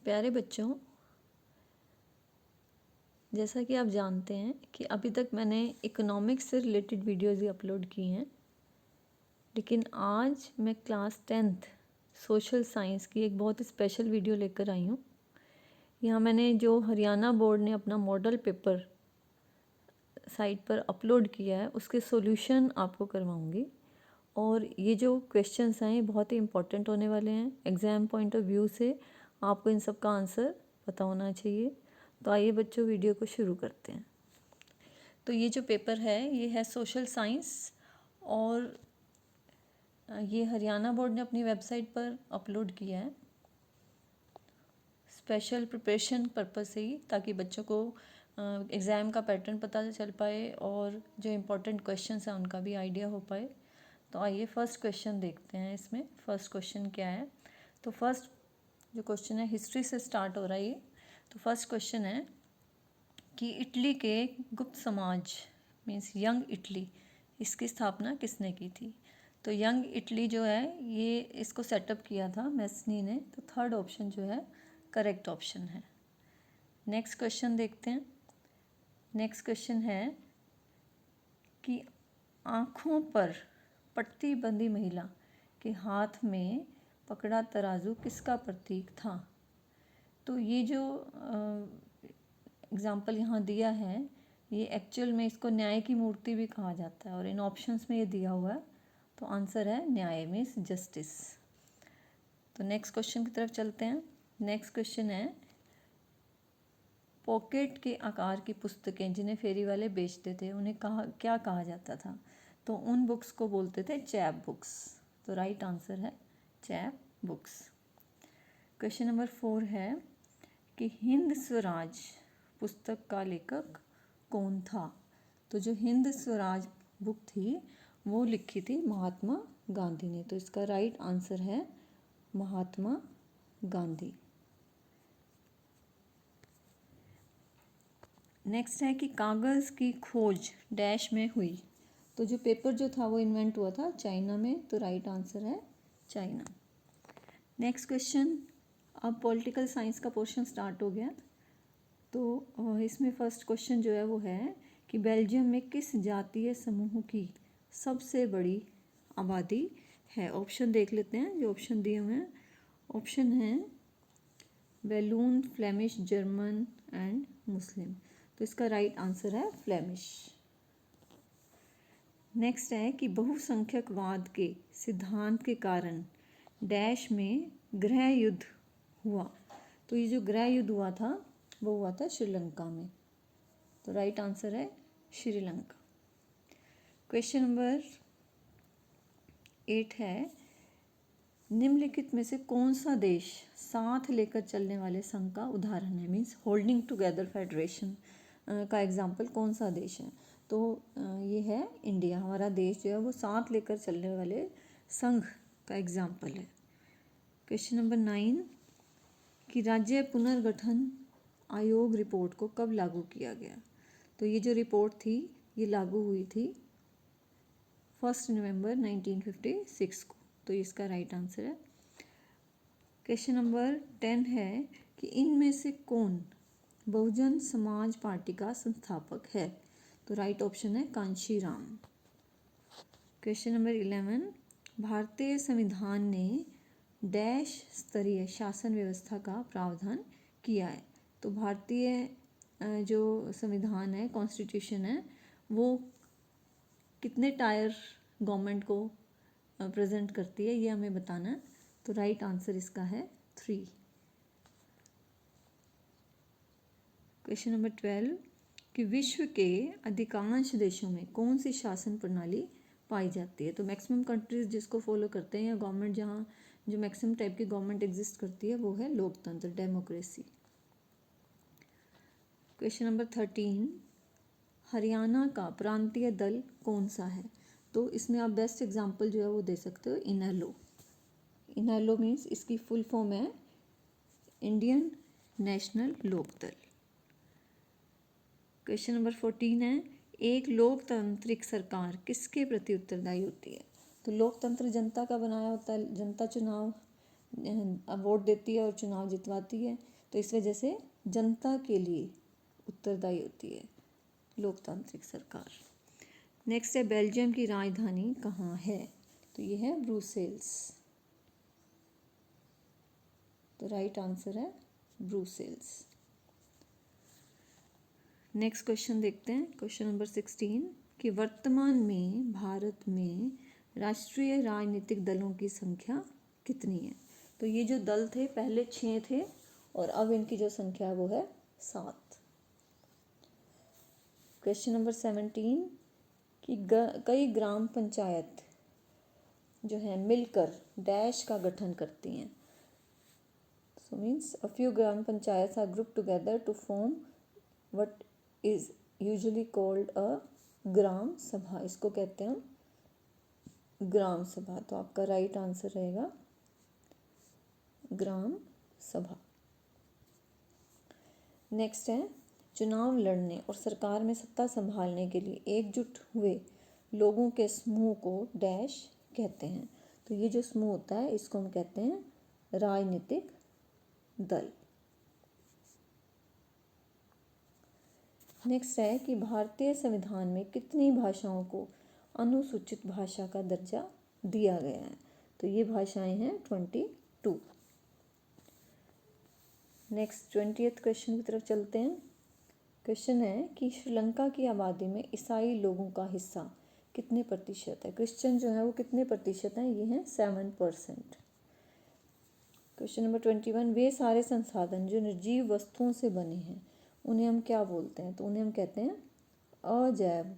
प्यारे बच्चों, जैसा कि आप जानते हैं कि अभी तक मैंने इकोनॉमिक्स से रिलेटेड वीडियोज़ ही अपलोड की हैं, लेकिन आज मैं क्लास 10th सोशल साइंस की एक बहुत स्पेशल वीडियो लेकर आई हूँ। यहाँ मैंने जो हरियाणा बोर्ड ने अपना मॉडल पेपर साइट पर अपलोड किया है उसके सॉल्यूशन आपको करवाऊँगी। और ये जो क्वेश्चंस हैं ये बहुत ही इम्पोर्टेंट होने वाले हैं। एग्ज़ाम पॉइंट ऑफ व्यू से आपको इन सब का आंसर पता होना चाहिए। तो आइए बच्चों, वीडियो को शुरू करते हैं। तो ये जो पेपर है ये है सोशल साइंस, और ये हरियाणा बोर्ड ने अपनी वेबसाइट पर अपलोड किया है स्पेशल प्रिपरेशन पर्पस से ही, ताकि बच्चों को एग्ज़ाम का पैटर्न पता चल पाए और जो इम्पोर्टेंट क्वेश्चंस हैं उनका भी आइडिया हो पाए। तो आइए फर्स्ट क्वेश्चन देखते हैं। इसमें फर्स्ट क्वेश्चन क्या है? तो फर्स्ट जो क्वेश्चन है हिस्ट्री से स्टार्ट हो रहा है ये। तो फर्स्ट क्वेश्चन है कि इटली के गुप्त समाज मीन्स यंग इटली, इसकी स्थापना किसने की थी? तो यंग इटली जो है ये इसको सेटअप किया था मेस्नी ने। तो थर्ड ऑप्शन जो है करेक्ट ऑप्शन है। नेक्स्ट क्वेश्चन देखते हैं। नेक्स्ट क्वेश्चन है कि आँखों पर पट्टी बंधी महिला के हाथ में पकड़ा तराजू किसका प्रतीक था? तो ये जो एग्ज़ाम्पल यहाँ दिया है ये एक्चुअल में इसको न्याय की मूर्ति भी कहा जाता है, और इन ऑप्शंस में ये दिया हुआ है। तो आंसर है न्याय मीन्स जस्टिस। तो नेक्स्ट क्वेश्चन की तरफ चलते हैं। नेक्स्ट क्वेश्चन है पॉकेट के आकार की पुस्तकें जिन्हें फेरी वाले बेचते थे उन्हें क्या कहा जाता था? तो उन बुक्स को बोलते थे चैप बुक्स। तो राइट आंसर है चैप बुक्स। क्वेश्चन नंबर 4 है कि हिंद स्वराज पुस्तक का लेखक कौन था? तो जो हिंद स्वराज बुक थी वो लिखी थी महात्मा गांधी ने। तो इसका राइट आंसर है महात्मा गांधी। नेक्स्ट है कि कागज़ की खोज डैश में हुई। तो जो पेपर जो था वो इन्वेंट हुआ था चाइना में। तो राइट आंसर है चाइना। नेक्स्ट क्वेश्चन, अब पॉलिटिकल साइंस का पोर्शन स्टार्ट हो गया। तो इसमें फर्स्ट क्वेश्चन जो है वो है कि बेल्जियम में किस जातीय समूह की सबसे बड़ी आबादी है? ऑप्शन देख लेते हैं जो ऑप्शन दिए हुए हैं। ऑप्शन है वैलून, फ्लेमिश, जर्मन एंड मुस्लिम। तो इसका राइट आंसर है फ्लेमिश। नेक्स्ट है कि बहुसंख्यकवाद के सिद्धांत के कारण डैश में गृह युद्ध हुआ। तो ये जो गृह युद्ध हुआ था वो हुआ था श्रीलंका में। तो राइट आंसर है श्रीलंका। क्वेश्चन नंबर 8 है निम्नलिखित में से कौन सा देश साथ लेकर चलने वाले संघ का उदाहरण है? मीन्स होल्डिंग टुगेदर फेडरेशन का एग्जाम्पल कौन सा देश है? तो ये है इंडिया। हमारा देश जो है वो साथ लेकर चलने वाले संघ का एग्जाम्पल है। क्वेश्चन नंबर 9 कि राज्य पुनर्गठन आयोग रिपोर्ट को कब लागू किया गया? तो ये जो रिपोर्ट थी ये लागू हुई थी 1 नवंबर 1956 को। तो इसका राइट आंसर है। क्वेश्चन नंबर 10 है कि इनमें से कौन बहुजन समाज पार्टी का संस्थापक है? तो राइट ऑप्शन है कांशीराम। क्वेश्चन नंबर 11 भारतीय संविधान ने डैश स्तरीय शासन व्यवस्था का प्रावधान किया है। तो भारतीय जो संविधान है, कॉन्स्टिट्यूशन है, वो कितने टायर गवर्नमेंट को प्रेजेंट करती है ये हमें बताना है। तो राइट आंसर इसका है 3। क्वेश्चन नंबर 12 कि विश्व के अधिकांश देशों में कौन सी शासन प्रणाली पाई जाती है? तो मैक्सिमम कंट्रीज जिसको फॉलो करते हैं या गवर्नमेंट जहाँ जो मैक्सिमम टाइप की गवर्नमेंट एग्जिस्ट करती है वो है लोकतंत्र, डेमोक्रेसी। क्वेश्चन नंबर 13 हरियाणा का प्रांतीय दल कौन सा है? तो इसमें आप बेस्ट एग्जांपल जो है वो दे सकते हो इनेलो। इनेलो मीन्स इसकी फुल फॉर्म है इंडियन नेशनल लोकदल। क्वेश्चन नंबर 14 है एक लोकतांत्रिक सरकार किसके प्रति उत्तरदायी होती है? तो लोकतंत्र जनता का बनाया होता है, जनता चुनाव वोट देती है और चुनाव जितवाती है। तो इस वजह से जनता के लिए उत्तरदायी होती है लोकतांत्रिक सरकार। नेक्स्ट है बेल्जियम की राजधानी कहाँ है? तो ये है ब्रुसेल्स। तो राइट आंसर है ब्रुसेल्स। नेक्स्ट क्वेश्चन देखते हैं, क्वेश्चन नंबर 16 कि वर्तमान में भारत में राष्ट्रीय राजनीतिक दलों की संख्या कितनी है? तो ये जो दल थे पहले 6 थे और अब इनकी जो संख्या है वो है 7। क्वेश्चन नंबर 17 कि कई ग्राम पंचायत जो है मिलकर डैश का गठन करती हैं। So means a few gram panchayat are group together to form what is usually called a gram sabha. इसको कहते हैं ग्राम सभा। तो आपका राइट आंसर रहेगा ग्राम सभा। नेक्स्ट है चुनाव लड़ने और सरकार में सत्ता संभालने के लिए एकजुट हुए लोगों के समूह को डैश कहते हैं। तो ये जो समूह होता है इसको हम कहते हैं राजनीतिक दल। नेक्स्ट है कि भारतीय संविधान में कितनी भाषाओं को अनुसूचित भाषा का दर्जा दिया गया है? तो ये भाषाएं हैं 22। नेक्स्ट 20th क्वेश्चन की तरफ चलते हैं। क्वेश्चन है कि श्रीलंका की आबादी में ईसाई लोगों का हिस्सा कितने प्रतिशत है? क्रिश्चियन जो है वो कितने प्रतिशत हैं? ये हैं 7%। क्वेश्चन नंबर 21 वे सारे संसाधन जो निर्जीव वस्तुओं से बने हैं उन्हें हम क्या बोलते हैं? तो उन्हें हम कहते हैं अजैव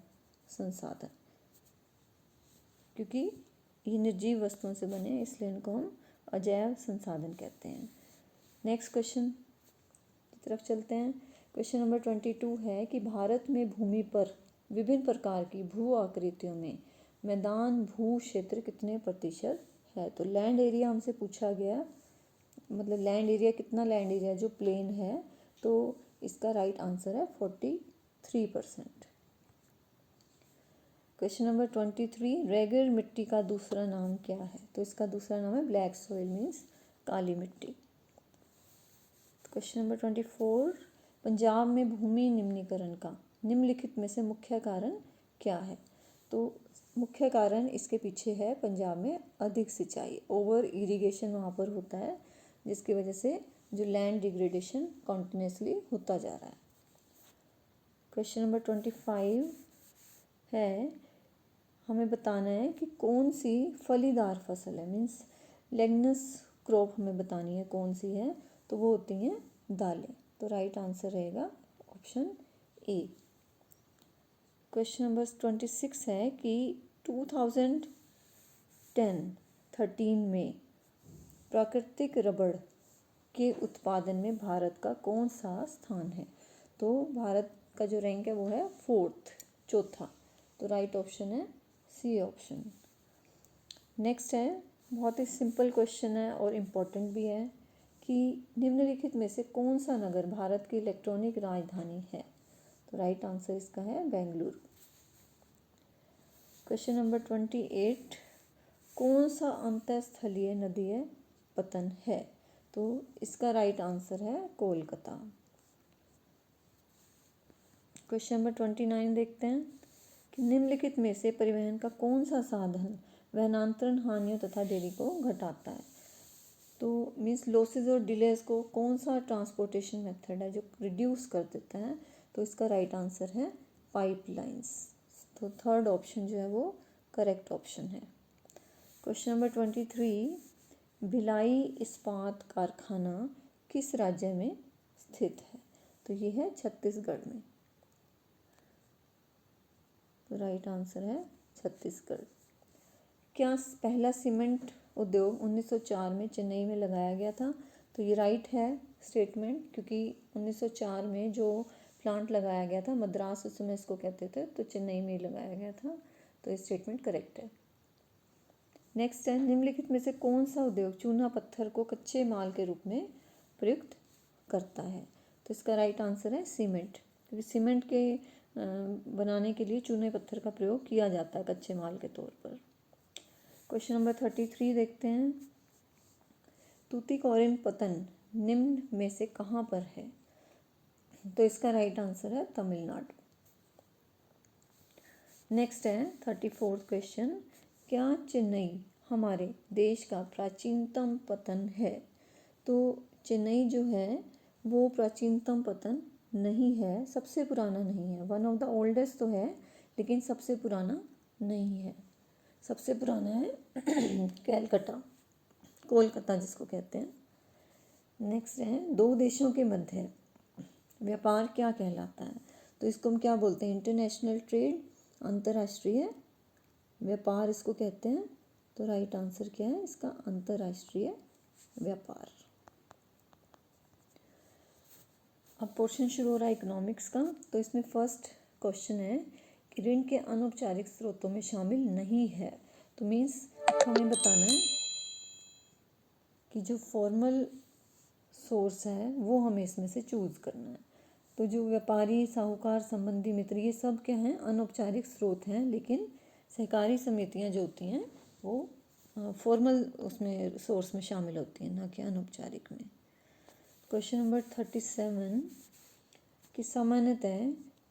संसाधन, क्योंकि ये निर्जीव वस्तुओं से बने हैं इसलिए इनको हम अजैव संसाधन कहते हैं। नेक्स्ट क्वेश्चन की तरफ चलते हैं। क्वेश्चन नंबर 22 है कि भारत में भूमि पर विभिन्न प्रकार की भू आकृतियों में मैदान भू क्षेत्र कितने प्रतिशत है? तो लैंड एरिया हमसे पूछा गया, मतलब लैंड एरिया कितना लैंड एरिया जो प्लेन है, तो इसका राइट आंसर है 43%। क्वेश्चन नंबर 23 रेगिर मिट्टी का दूसरा नाम क्या है? तो इसका दूसरा नाम है ब्लैक सॉइल मीन्स काली मिट्टी। क्वेश्चन नंबर 24 पंजाब में भूमि निम्नीकरण का निम्नलिखित में से मुख्य कारण क्या है? तो मुख्य कारण इसके पीछे है पंजाब में अधिक सिंचाई, ओवर इरिगेशन वहाँ पर होता है जिसकी वजह से जो लैंड डिग्रेडेशन कॉन्टिन्यूसली होता जा रहा है। क्वेश्चन नंबर 25 है हमें बताना है कि कौन सी फलीदार फसल है, मीन्स लेग्नस क्रॉप हमें बतानी है कौन सी है, तो वो होती हैं दालें। तो राइट आंसर रहेगा ऑप्शन ए। क्वेश्चन नंबर 26 है कि 2013 में प्राकृतिक रबड़ के उत्पादन में भारत का कौन सा स्थान है? तो भारत का जो रैंक है वो है 4th, चौथा। तो राइट ऑप्शन है सी ऑप्शन। नेक्स्ट है बहुत ही सिंपल क्वेश्चन है और इम्पोर्टेंट भी है कि निम्नलिखित में से कौन सा नगर भारत की इलेक्ट्रॉनिक राजधानी है? तो राइट आंसर इसका है बेंगलुरु। क्वेश्चन नंबर 28 कौन सा अंतःस्थलीय नदीय पतन है? तो इसका राइट आंसर है कोलकाता। क्वेश्चन नंबर 29 देखते हैं कि निम्नलिखित में से परिवहन का कौन सा साधन वहनांतरण हानियों तथा देरी को घटाता है? तो मीन्स लॉसेज और डिलेज को कौन सा ट्रांसपोर्टेशन मेथड है जो रिड्यूस कर देता है? तो इसका राइट आंसर है पाइपलाइंस। तो थर्ड ऑप्शन जो है वो करेक्ट ऑप्शन है। क्वेश्चन नंबर 23 भिलाई इस्पात कारखाना किस राज्य में स्थित है? तो ये है छत्तीसगढ़ में। तो राइट आंसर है छत्तीसगढ़। क्या पहला सीमेंट उद्योग 1904 में चेन्नई में लगाया गया था? तो ये राइट है स्टेटमेंट, क्योंकि 1904 में जो प्लांट लगाया गया था मद्रास उस समय इसको कहते थे, तो चेन्नई में ही लगाया गया था। तो ये स्टेटमेंट करेक्ट है। नेक्स्ट है निम्नलिखित में से कौन सा उद्योग चूना पत्थर को कच्चे माल के रूप में प्रयुक्त करता है? तो इसका राइट आंसर है सीमेंट, क्योंकि सीमेंट के बनाने के लिए चूने पत्थर का प्रयोग किया जाता है कच्चे माल के तौर पर। क्वेश्चन नंबर 33 देखते हैं तूतीकोरिन पतन निम्न में से कहाँ पर है? तो इसका राइट आंसर है तमिलनाडु। नेक्स्ट है 34th क्वेश्चन, क्या चेन्नई हमारे देश का प्राचीनतम पतन है? तो चेन्नई जो है वो प्राचीनतम पतन नहीं है, सबसे पुराना नहीं है। वन ऑफ द ओल्डेस्ट तो है लेकिन सबसे पुराना नहीं है। सबसे पुराना है कैलकटा, कोलकाता जिसको कहते हैं। नेक्स्ट है, दो देशों के मध्य व्यापार क्या कहलाता है? तो इसको हम क्या बोलते हैं? इंटरनेशनल ट्रेड, अंतर्राष्ट्रीय व्यापार इसको कहते हैं। तो राइट आंसर क्या है इसका? अंतर्राष्ट्रीय व्यापार। अब पोर्शन शुरू हो रहा है इकोनॉमिक्स का। तो इसमें फर्स्ट क्वेश्चन है कि ऋण के अनौपचारिक स्रोतों में शामिल नहीं है। तो मीन्स हमें बताना है कि जो फॉर्मल सोर्स है वो हमें इसमें से चूज़ करना है। तो जो व्यापारी, साहूकार, संबंधी मित्र, ये सब क्या हैं? अनौपचारिक स्रोत हैं। लेकिन सहकारी समितियां जो होती हैं वो फॉर्मल उसमें सोर्स में शामिल होती हैं, ना कि अनौपचारिक में। क्वेश्चन नंबर 37 कि सामान्यतः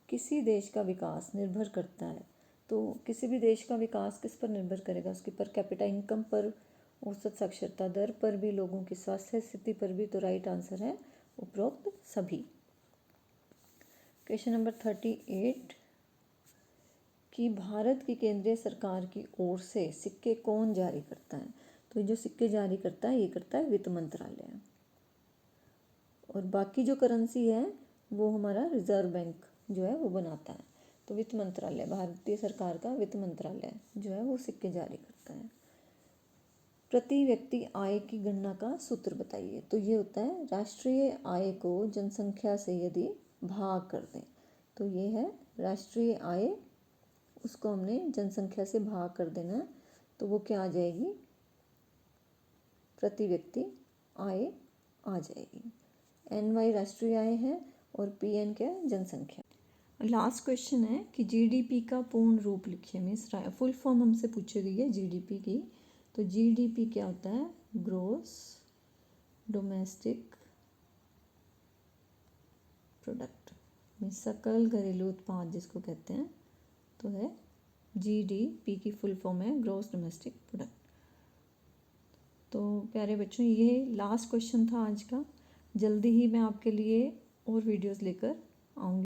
किसी देश का विकास निर्भर करता है। तो किसी भी देश का विकास किस पर निर्भर करेगा? उसकी पर कैपिटा इनकम पर, औसत साक्षरता दर पर भी, लोगों की स्वास्थ्य स्थिति पर भी। तो राइट आंसर है उपरोक्त सभी। क्वेश्चन नंबर 38 कि भारत की केंद्रीय सरकार की ओर से सिक्के कौन जारी करता है? तो जो सिक्के जारी करता है ये करता है वित्त मंत्रालय। और बाकी जो करेंसी है वो हमारा रिजर्व बैंक जो है वो बनाता है। तो वित्त मंत्रालय, भारतीय सरकार का वित्त मंत्रालय जो है वो सिक्के जारी करता है। प्रति व्यक्ति आय की गणना का सूत्र बताइए। तो ये होता है राष्ट्रीय आय को जनसंख्या से यदि भाग कर दें, तो ये है राष्ट्रीय आय, उसको हमने जनसंख्या से भाग कर देना है। तो वो क्या आ जाएगी? प्रति व्यक्ति आय आ जाएगी। NY राष्ट्रीय आय है और PN क्या है? जनसंख्या। लास्ट क्वेश्चन है कि GDP का पूर्ण रूप लिखिए। मीन्स फुल फॉर्म हमसे पूछी गई है GDP की। तो GDP क्या होता है? ग्रोस डोमेस्टिक प्रोडक्ट, मीन्स सकल घरेलू उत्पाद जिसको कहते हैं। तो है GDP की फुल फॉर्म है ग्रोस डोमेस्टिक प्रोडक्ट। तो प्यारे बच्चों, ये लास्ट क्वेश्चन था आज का। जल्दी ही मैं आपके लिए और वीडियोस लेकर आऊँगी।